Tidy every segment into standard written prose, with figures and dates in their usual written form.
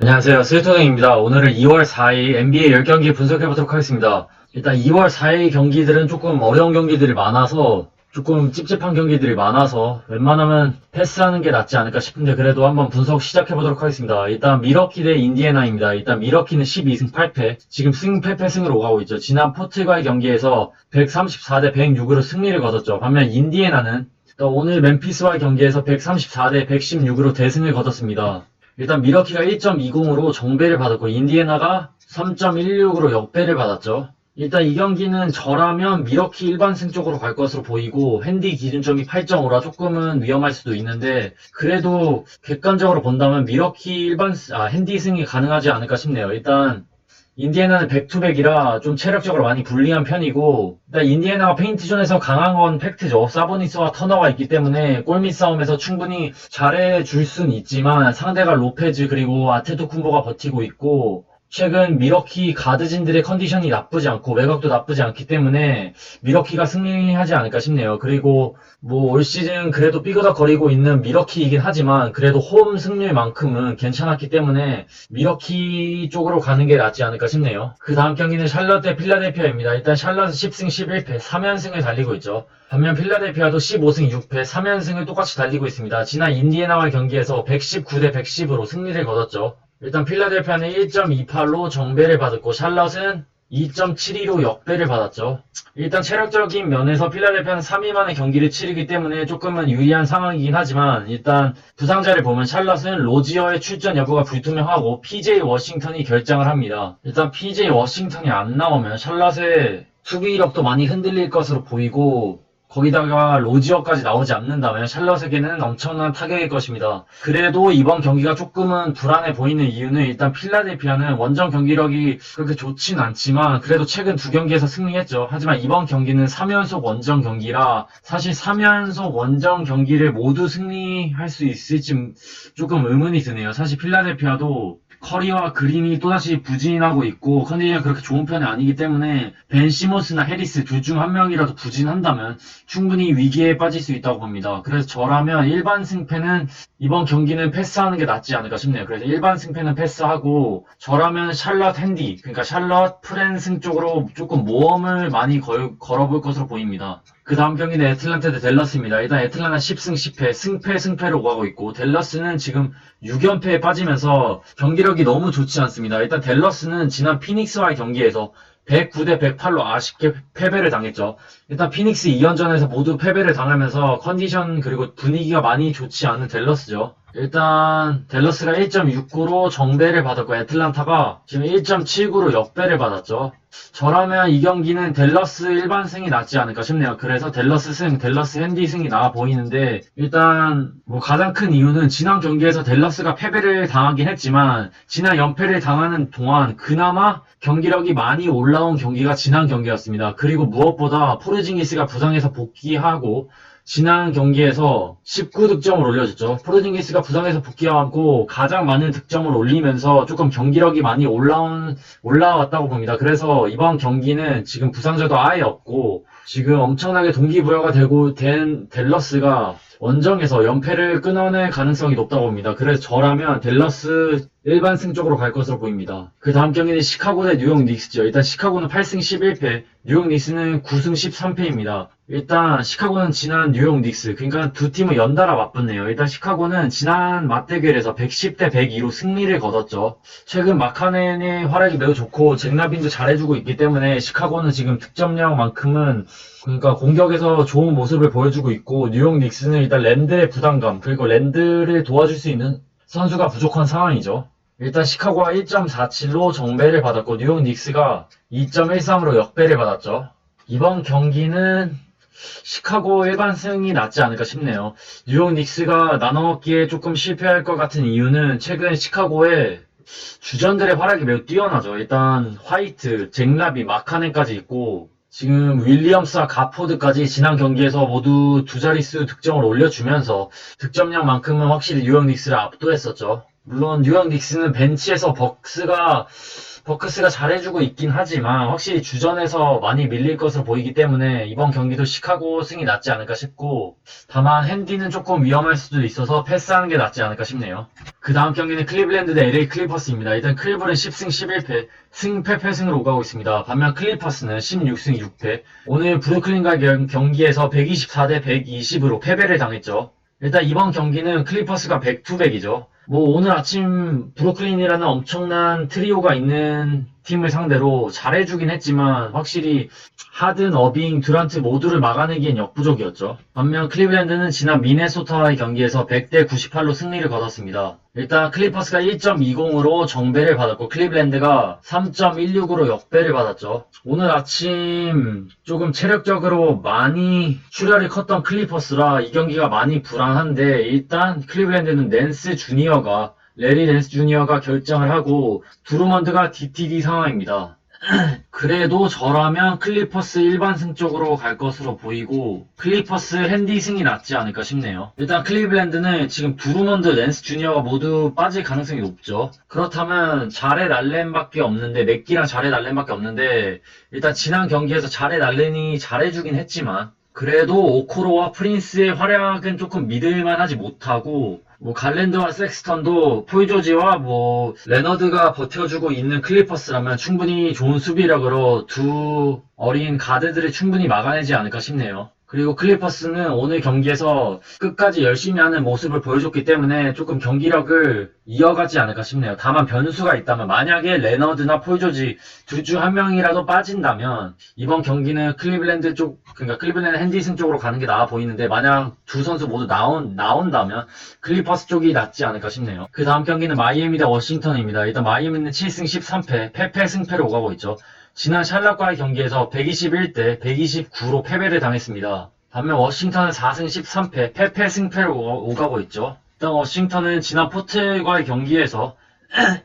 안녕하세요. 스위토동입니다. 오늘은 2월 4일 NBA 10경기 분석해보도록 하겠습니다. 일단 2월 4일 경기들은 조금 어려운 경기들이 많아서 조금 찝찝한 경기들이 많아서 웬만하면 패스하는 게 낫지 않을까 싶은데 그래도 한번 분석 시작해보도록 하겠습니다. 일단 미러키 대 인디애나입니다. 일단 미러키는 12승 8패, 지금 승패 승으로 오가고 있죠. 지난 포틀과의 경기에서 134대 106으로 승리를 거뒀죠. 반면 인디애나는 오늘 멤피스와의 경기에서 134대 116으로 대승을 거뒀습니다. 일단 미러키가 1.20으로 정배를 받았고 인디애나가 3.16으로 역배를 받았죠. 일단 이 경기는 저라면 미러키 일반승 쪽으로 갈 것으로 보이고 핸디 기준점이 8.5라 조금은 위험할 수도 있는데 그래도 객관적으로 본다면 미러키 핸디승이 가능하지 않을까 싶네요. 일단 인디애나는 백투백이라 좀 체력적으로 많이 불리한 편이고 일단 인디애나가 페인트존에서 강한 건 팩트죠. 사보니스와 터너가 있기 때문에 골밑 싸움에서 충분히 잘해줄 순 있지만 상대가 로페즈 그리고 아테토쿤보가 버티고 있고 최근 미러키 가드진들의 컨디션이 나쁘지 않고 외곽도 나쁘지 않기 때문에 미러키가 승리하지 않을까 싶네요. 그리고 뭐 올 시즌 그래도 삐그덕거리고 있는 미러키이긴 하지만 그래도 홈 승률만큼은 괜찮았기 때문에 미러키 쪽으로 가는 게 낫지 않을까 싶네요. 그 다음 경기는 샬럿 대 필라델피아입니다. 일단 샬럿은 10승 11패 3연승을 달리고 있죠. 반면 필라델피아도 15승 6패 3연승을 똑같이 달리고 있습니다. 지난 인디애나와의 경기에서 119대 110으로 승리를 거뒀죠. 일단 필라델피아는 1.28로 정배를 받았고 샬럿은 2.72로 역배를 받았죠. 일단 체력적인 면에서 필라델피아는 3일 만에 경기를 치르기 때문에 조금은 유리한 상황이긴 하지만 일단 부상자를 보면 샬럿은 로지어의 출전 여부가 불투명하고 PJ 워싱턴이 결장을 합니다. 일단 PJ 워싱턴이 안 나오면 샬럿의 수비력도 많이 흔들릴 것으로 보이고 거기다가 로지어까지 나오지 않는다면 샬럿에게는 엄청난 타격일 것입니다. 그래도 이번 경기가 조금은 불안해 보이는 이유는 일단 필라델피아는 원정 경기력이 그렇게 좋진 않지만 그래도 최근 두 경기에서 승리했죠. 하지만 이번 경기는 3연속 원정 경기라 사실 3연속 원정 경기를 모두 승리할 수 있을지 조금 의문이 드네요. 사실 필라델피아도 커리와 그린이 또다시 부진하고 있고 컨디션이 그렇게 좋은 편이 아니기 때문에 벤 시몬스나 해리스 둘 중 한 명이라도 부진한다면 충분히 위기에 빠질 수 있다고 봅니다. 그래서 저라면 일반 승패는 이번 경기는 패스하는 게 낫지 않을까 싶네요. 그래서 일반 승패는 패스하고 저라면 샬럿 핸디 그러니까 샬럿 프랜승 쪽으로 조금 모험을 많이 걸어볼 것으로 보입니다. 그 다음 경기는 애틀란타 대 댈러스입니다. 일단 애틀란타 10승 10패 승패로 오가고 있고 댈러스는 지금 6연패에 빠지면서 경기력이 너무 좋지 않습니다. 일단 댈러스는 지난 피닉스와의 경기에서 109대 108로 아쉽게 패배를 당했죠. 일단 피닉스 2연전에서 모두 패배를 당하면서 컨디션 그리고 분위기가 많이 좋지 않은 댈러스죠. 일단 댈러스가 1.69로 정배를 받았고 애틀란타가 지금 1.79로 역배를 받았죠. 저라면 이 경기는 댈러스 일반승이 낫지 않을까 싶네요. 그래서 댈러스 승, 댈러스 핸디 승이 나아 보이는데 일단 뭐 가장 큰 이유는 지난 경기에서 댈러스가 패배를 당하긴 했지만 지난 연패를 당하는 동안 그나마 경기력이 많이 올라온 경기가 지난 경기였습니다. 그리고 무엇보다 포르징기스가 부상해서 복귀하고 지난 경기에서 19득점을 올려줬죠. 포르징기스가 부상해서 복귀하고 가장 많은 득점을 올리면서 조금 경기력이 많이 올라왔다고 봅니다. 그래서 이번 경기는 지금 부상자도 아예 없고 지금 엄청나게 동기부여가 된 댈러스가 원정에서 연패를 끊어낼 가능성이 높다고 봅니다. 그래서 저라면 댈러스 일반승 쪽으로 갈 것으로 보입니다. 그 다음 경기는 시카고 대 뉴욕 닉스죠. 일단 시카고는 8승 11패, 뉴욕 닉스는 9승 13패입니다. 일단 시카고는 지난 뉴욕 닉스, 그러니까 두 팀은 연달아 맞붙네요. 일단 시카고는 지난 맞대결에서 110대 102로 승리를 거뒀죠. 최근 마카넨의 활약이 매우 좋고 잭라빈도 잘해주고 있기 때문에 시카고는 지금 득점력만큼은 그러니까 공격에서 좋은 모습을 보여주고 있고 뉴욕 닉스는 일단 랜드의 부담감 그리고 랜드를 도와줄 수 있는 선수가 부족한 상황이죠. 일단 시카고가 1.47로 정배를 받았고 뉴욕 닉스가 2.13으로 역배를 받았죠. 이번 경기는 시카고 일반승이 낫지 않을까 싶네요. 뉴욕 닉스가 나눠먹기에 조금 실패할 것 같은 이유는 최근 시카고에 주전들의 활약이 매우 뛰어나죠. 일단 화이트, 잭라비, 마카넨까지 있고 지금 윌리엄스와 가포드까지 지난 경기에서 모두 두 자릿수 득점을 올려주면서 득점량만큼은 확실히 뉴욕 닉스를 압도했었죠. 물론 뉴욕 닉스는 벤치에서 버크스가 잘해주고 있긴 하지만 확실히 주전에서 많이 밀릴 것으로 보이기 때문에 이번 경기도 시카고 승이 낫지 않을까 싶고, 다만 핸디는 조금 위험할 수도 있어서 패스하는 게 낫지 않을까 싶네요. 그 다음 경기는 클리블랜드 대 LA 클리퍼스입니다. 일단 클리블은 10승 11패, 승패 패승으로 오가고 있습니다. 반면 클리퍼스는 16승 6패, 오늘 브루클린과의 경기에서 124대 120으로 패배를 당했죠. 일단 이번 경기는 클리퍼스가 백투백이죠. 오늘 아침 브루클린이라는 엄청난 트리오가 있는 팀을 상대로 잘해주긴 했지만 확실히 하든, 어빙, 듀란트 모두를 막아내기엔 역부족이었죠. 반면 클리블랜드는 지난 미네소타와의 경기에서 100대 98로 승리를 거뒀습니다. 일단 클리퍼스가 1.20으로 정배를 받았고 클리블랜드가 3.16으로 역배를 받았죠. 오늘 아침 조금 체력적으로 많이 출혈이 컸던 클리퍼스라 이 경기가 많이 불안한데, 일단 클리블랜드는 레리 낸스 주니어가 결정을 하고 두루먼드가 DTD 상황입니다. 그래도 저라면 클리퍼스 일반승 쪽으로 갈 것으로 보이고 클리퍼스 핸디승이 낫지 않을까 싶네요. 일단 클리블랜드는 지금 두루먼드, 낸스 주니어가 모두 빠질 가능성이 높죠. 그렇다면 자렛 알렌밖에 없는데, 맥기랑 자렛 알렌밖에 없는데, 일단 지난 경기에서 자렛 알렌이 잘해주긴 했지만 그래도 오코로와 프린스의 활약은 조금 믿을만하지 못하고, 갈랜드와 섹스턴도 폴조지와 레너드가 버텨주고 있는 클리퍼스라면 충분히 좋은 수비력으로 두 어린 가드들을 충분히 막아내지 않을까 싶네요. 그리고 클리퍼스는 오늘 경기에서 끝까지 열심히 하는 모습을 보여줬기 때문에 조금 경기력을 이어가지 않을까 싶네요. 다만 변수가 있다면, 만약에 레너드나 폴조지 둘 중 한 명이라도 빠진다면 이번 경기는 클리블랜드 쪽, 그러니까 클리블랜드 핸디슨 쪽으로 가는 게 나아 보이는데, 만약 두 선수 모두 나온다면 클리퍼스 쪽이 낫지 않을까 싶네요. 그 다음 경기는 마이애미 대 워싱턴입니다. 일단 마이애미는 7승 13패, 패패 승패로 오가고 있죠. 지난 샬럿과의 경기에서 121대 129로 패배를 당했습니다. 반면 워싱턴은 4승 13패, 패패 승패로 오가고 있죠. 일단 워싱턴은 지난 포틀과의 경기에서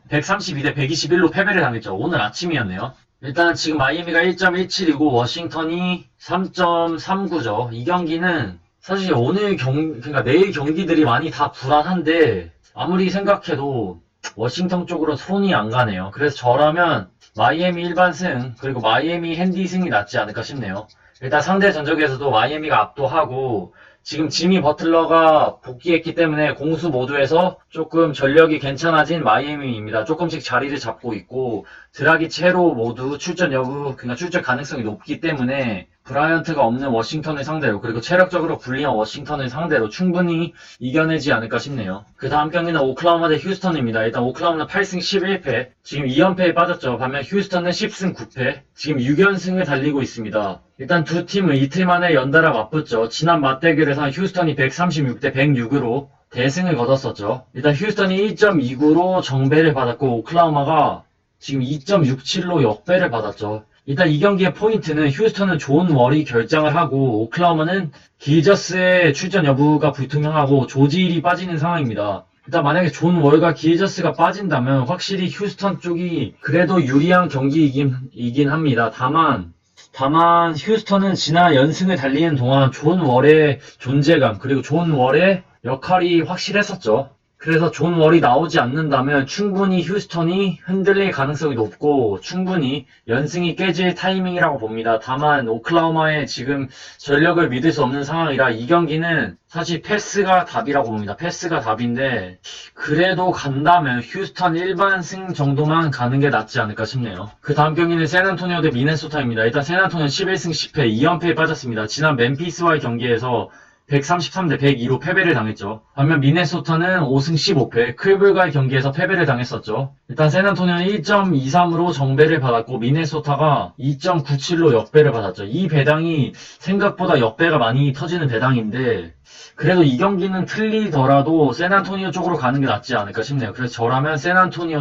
132대 121로 패배를 당했죠. 오늘 아침이었네요. 일단 지금 마이애미가 1.17이고 워싱턴이 3.39죠. 이 경기는 사실 그러니까 내일 경기들이 많이 다 불안한데 아무리 생각해도 워싱턴 쪽으로 손이 안 가네요. 그래서 저라면 마이애미 일반승, 그리고 마이애미 핸디승이 낫지 않을까 싶네요. 일단 상대 전적에서도 마이애미가 압도하고, 지금 지미 버틀러가 복귀했기 때문에 공수 모두에서 조금 전력이 괜찮아진 마이애미입니다. 조금씩 자리를 잡고 있고, 드라기치, 헤로 모두 출전 여부, 그러니까 출전 가능성이 높기 때문에 브라이언트가 없는 워싱턴을 상대로, 그리고 체력적으로 불리한 워싱턴을 상대로 충분히 이겨내지 않을까 싶네요. 그 다음 경기는 오클라호마 대 휴스턴입니다. 일단 오클라호마는 8승 11패, 지금 2연패에 빠졌죠. 반면 휴스턴은 10승 9패, 지금 6연승을 달리고 있습니다. 일단 두 팀은 이틀 만에 연달아 맞붙죠. 지난 맞대결에서 휴스턴이 136대 106으로 대승을 거뒀었죠. 일단 휴스턴이 1.29로 정배를 받았고 오클라호마가 지금 2.67로 역배를 받았죠. 일단 이 경기의 포인트는 휴스턴은 존 월이 결장을 하고 오클라호마는 길저스의 출전 여부가 불투명하고 조지일이 빠지는 상황입니다. 일단 만약에 존 월과 길저스가 빠진다면 확실히 휴스턴 쪽이 그래도 유리한 경기이긴 합니다. 다만 휴스턴은 지난 연승을 달리는 동안 존 월의 존재감, 그리고 존 월의 역할이 확실했었죠. 그래서 존 월이 나오지 않는다면 충분히 휴스턴이 흔들릴 가능성이 높고 충분히 연승이 깨질 타이밍이라고 봅니다. 다만 오클라호마의 지금 전력을 믿을 수 없는 상황이라 이 경기는 사실 패스가 답이라고 봅니다. 패스가 답인데 그래도 간다면 휴스턴 일반승 정도만 가는 게 낫지 않을까 싶네요. 그 다음 경기는 샌안토니오 대 미네소타입니다. 일단 샌안토니오는 11승 10패 2연패에 빠졌습니다. 지난 멤피스와의 경기에서 133대 102로 패배를 당했죠. 반면 미네소타는 5승 15패, 클블과의 경기에서 패배를 당했었죠. 일단 샌안토니오는 1.23으로 정배를 받았고 미네소타가 2.97로 역배를 받았죠. 이 배당이 생각보다 역배가 많이 터지는 배당인데 그래도 이 경기는 틀리더라도 샌안토니오 쪽으로 가는 게 낫지 않을까 싶네요. 그래서 저라면 샌안토니오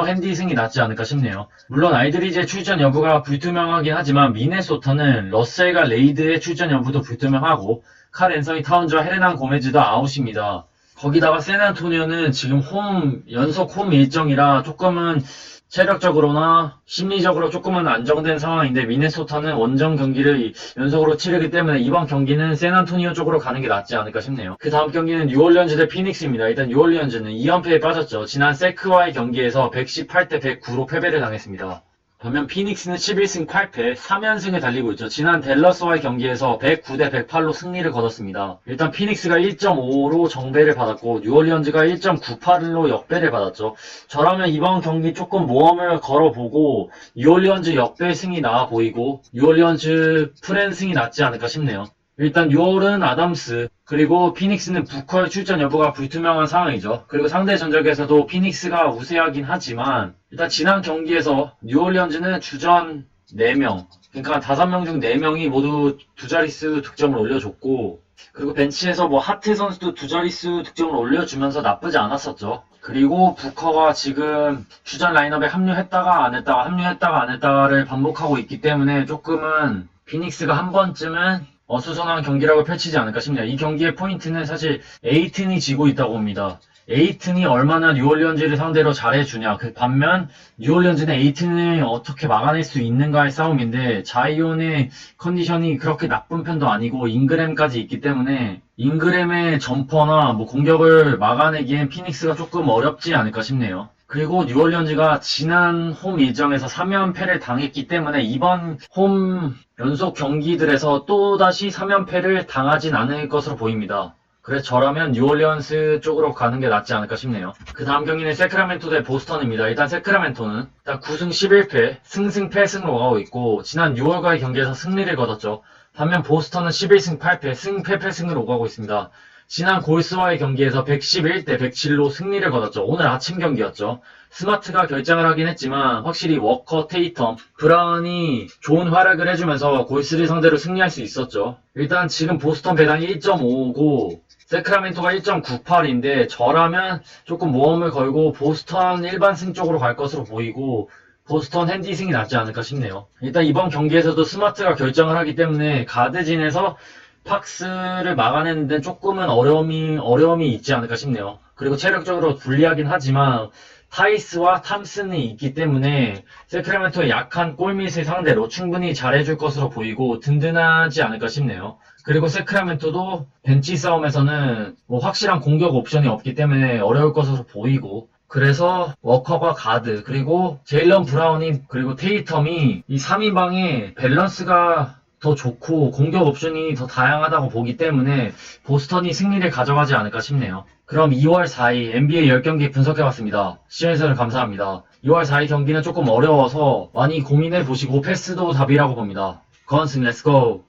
핸디 승이 낫지 않을까 싶네요. 물론 알드리지의 출전 여부가 불투명하긴 하지만 미네소타는 러셀과 레이드의 출전 여부도 불투명하고 칼 앤서니 타운즈와 헤레난 고메즈도 아웃입니다. 거기다가 샌안토니오는 지금 연속 홈 일정이라 조금은 체력적으로나 심리적으로 조금은 안정된 상황인데, 미네소타는 원정 경기를 연속으로 치르기 때문에 이번 경기는 샌안토니오 쪽으로 가는 게 낫지 않을까 싶네요. 그 다음 경기는 뉴올리언즈 대 피닉스입니다. 일단 뉴올리언즈는 2연패에 빠졌죠. 지난 세크와의 경기에서 118대 109로 패배를 당했습니다. 반면 피닉스는 11승 8패 3연승을 달리고 있죠. 지난 댈러스와의 경기에서 109대 108로 승리를 거뒀습니다. 일단 피닉스가 1.5로 정배를 받았고 뉴올리언즈가 1.98로 역배를 받았죠. 저라면 이번 경기 조금 모험을 걸어보고 뉴올리언즈 역배승이 나아 보이고 뉴올리언즈 프랜승이 낫지 않을까 싶네요. 일단 뉴올은 아담스, 그리고 피닉스는 부커의 출전 여부가 불투명한 상황이죠. 그리고 상대 전적에서도 피닉스가 우세하긴 하지만 일단 지난 경기에서 뉴올리언즈는 주전 4명, 그러니까 5명 중 4명이 모두 두 자릿수 득점을 올려줬고, 그리고 벤치에서 하트 선수도 두 자릿수 득점을 올려주면서 나쁘지 않았었죠. 그리고 부커가 지금 주전 라인업에 합류했다가 안 했다가 합류했다가 안 했다가를 반복하고 있기 때문에 조금은 피닉스가 한 번쯤은 어수선한 경기라고 펼치지 않을까 싶네요. 이 경기의 포인트는 사실 에이튼이 지고 있다고 봅니다. 에이튼이 얼마나 뉴올리언즈를 상대로 잘해주냐. 그 반면 뉴올리언즈는 에이튼을 어떻게 막아낼 수 있는가의 싸움인데, 자이온의 컨디션이 그렇게 나쁜 편도 아니고 잉그램까지 있기 때문에 잉그램의 점퍼나 공격을 막아내기엔 피닉스가 조금 어렵지 않을까 싶네요. 그리고 뉴올리언즈가 지난 홈 일정에서 3연패를 당했기 때문에 이번 홈 연속 경기들에서 또다시 3연패를 당하진 않을 것으로 보입니다. 그래서 저라면 뉴올리언스 쪽으로 가는 게 낫지 않을까 싶네요. 그 다음 경기는 세크라멘토 대 보스턴입니다. 일단 세크라멘토는 일단 9승 11패, 승승패승으로 가고 있고 지난 6월과의 경기에서 승리를 거뒀죠. 반면 보스턴은 11승 8패, 승패패승으로 오가고 있습니다. 지난 골스와의 경기에서 111대 107로 승리를 거뒀죠. 오늘 아침 경기였죠. 스마트가 결장을 하긴 했지만 확실히 워커, 테이텀, 브라운이 좋은 활약을 해주면서 골스를 상대로 승리할 수 있었죠. 일단 지금 보스턴 배당이 1.55고 세크라멘토가 1.98인데 저라면 조금 모험을 걸고 보스턴 일반승 쪽으로 갈 것으로 보이고 보스턴 핸디승이 낫지 않을까 싶네요. 일단 이번 경기에서도 스마트가 결정을 하기 때문에 가드진에서 팍스를 막아내는 데는 조금은 어려움이 있지 않을까 싶네요. 그리고 체력적으로 불리하긴 하지만 타이스와 탐슨이 있기 때문에 세크라멘토의 약한 골밑을 상대로 충분히 잘해줄 것으로 보이고 든든하지 않을까 싶네요. 그리고 세크라멘토도 벤치 싸움에서는 확실한 공격 옵션이 없기 때문에 어려울 것으로 보이고, 그래서 워커가 가드, 그리고 제일런 브라운이, 그리고 테이텀이 이 3인방의 밸런스가 더 좋고 공격 옵션이 더 다양하다고 보기 때문에 보스턴이 승리를 가져가지 않을까 싶네요. 그럼 2월 4일 NBA 10경기 분석해봤습니다. 시청해주셔서 감사합니다. 2월 4일 경기는 조금 어려워서 많이 고민해보시고 패스도 답이라고 봅니다. 건승 렛츠고!